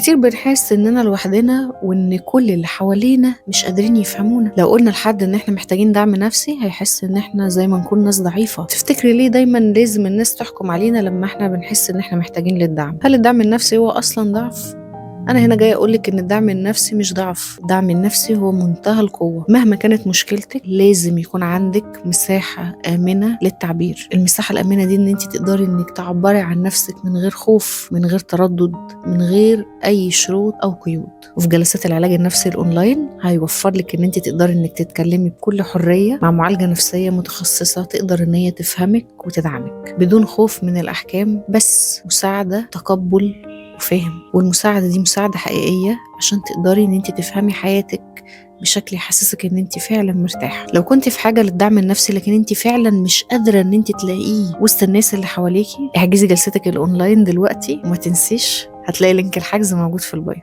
كتير بنحس إننا لوحدنا وإن كل اللي حوالينا مش قادرين يفهمونا. لو قلنا لحد إن إحنا محتاجين دعم نفسي هيحس إن إحنا زي ما نكون ناس ضعيفة. تفتكري ليه دايما لازم الناس تحكم علينا لما إحنا بنحس إن إحنا محتاجين للدعم؟ هل الدعم النفسي هو أصلا ضعف؟ أنا هنا جاية أقولك إن الدعم النفسي مش ضعف، الدعم النفسي هو منتهى القوة. مهما كانت مشكلتك لازم يكون عندك مساحة آمنة للتعبير. المساحة الآمنة دي إن أنت تقدري إنك تعبري عن نفسك من غير خوف، من غير تردد، من غير أي شروط أو قيود. وفي جلسات العلاج النفسي الأونلاين هيوفر لك إن أنت تقدري إنك تتكلمي بكل حرية مع معالجة نفسية متخصصة تقدر إن هي تفهمك وتدعمك بدون خوف من الأحكام، بس مساعدة، تقبل وفهم. والمساعدة دي مساعدة حقيقية عشان تقدري ان انت تفهمي حياتك بشكل يحسسك ان انت فعلا مرتاحة. لو كنت في حاجة للدعم النفسي لكن انت فعلا مش قادرة ان انت تلاقيه وسط الناس اللي حواليكي، احجزي جلستك الاونلاين دلوقتي وما تنسيش هتلاقي لينك الحجز موجود في البايو.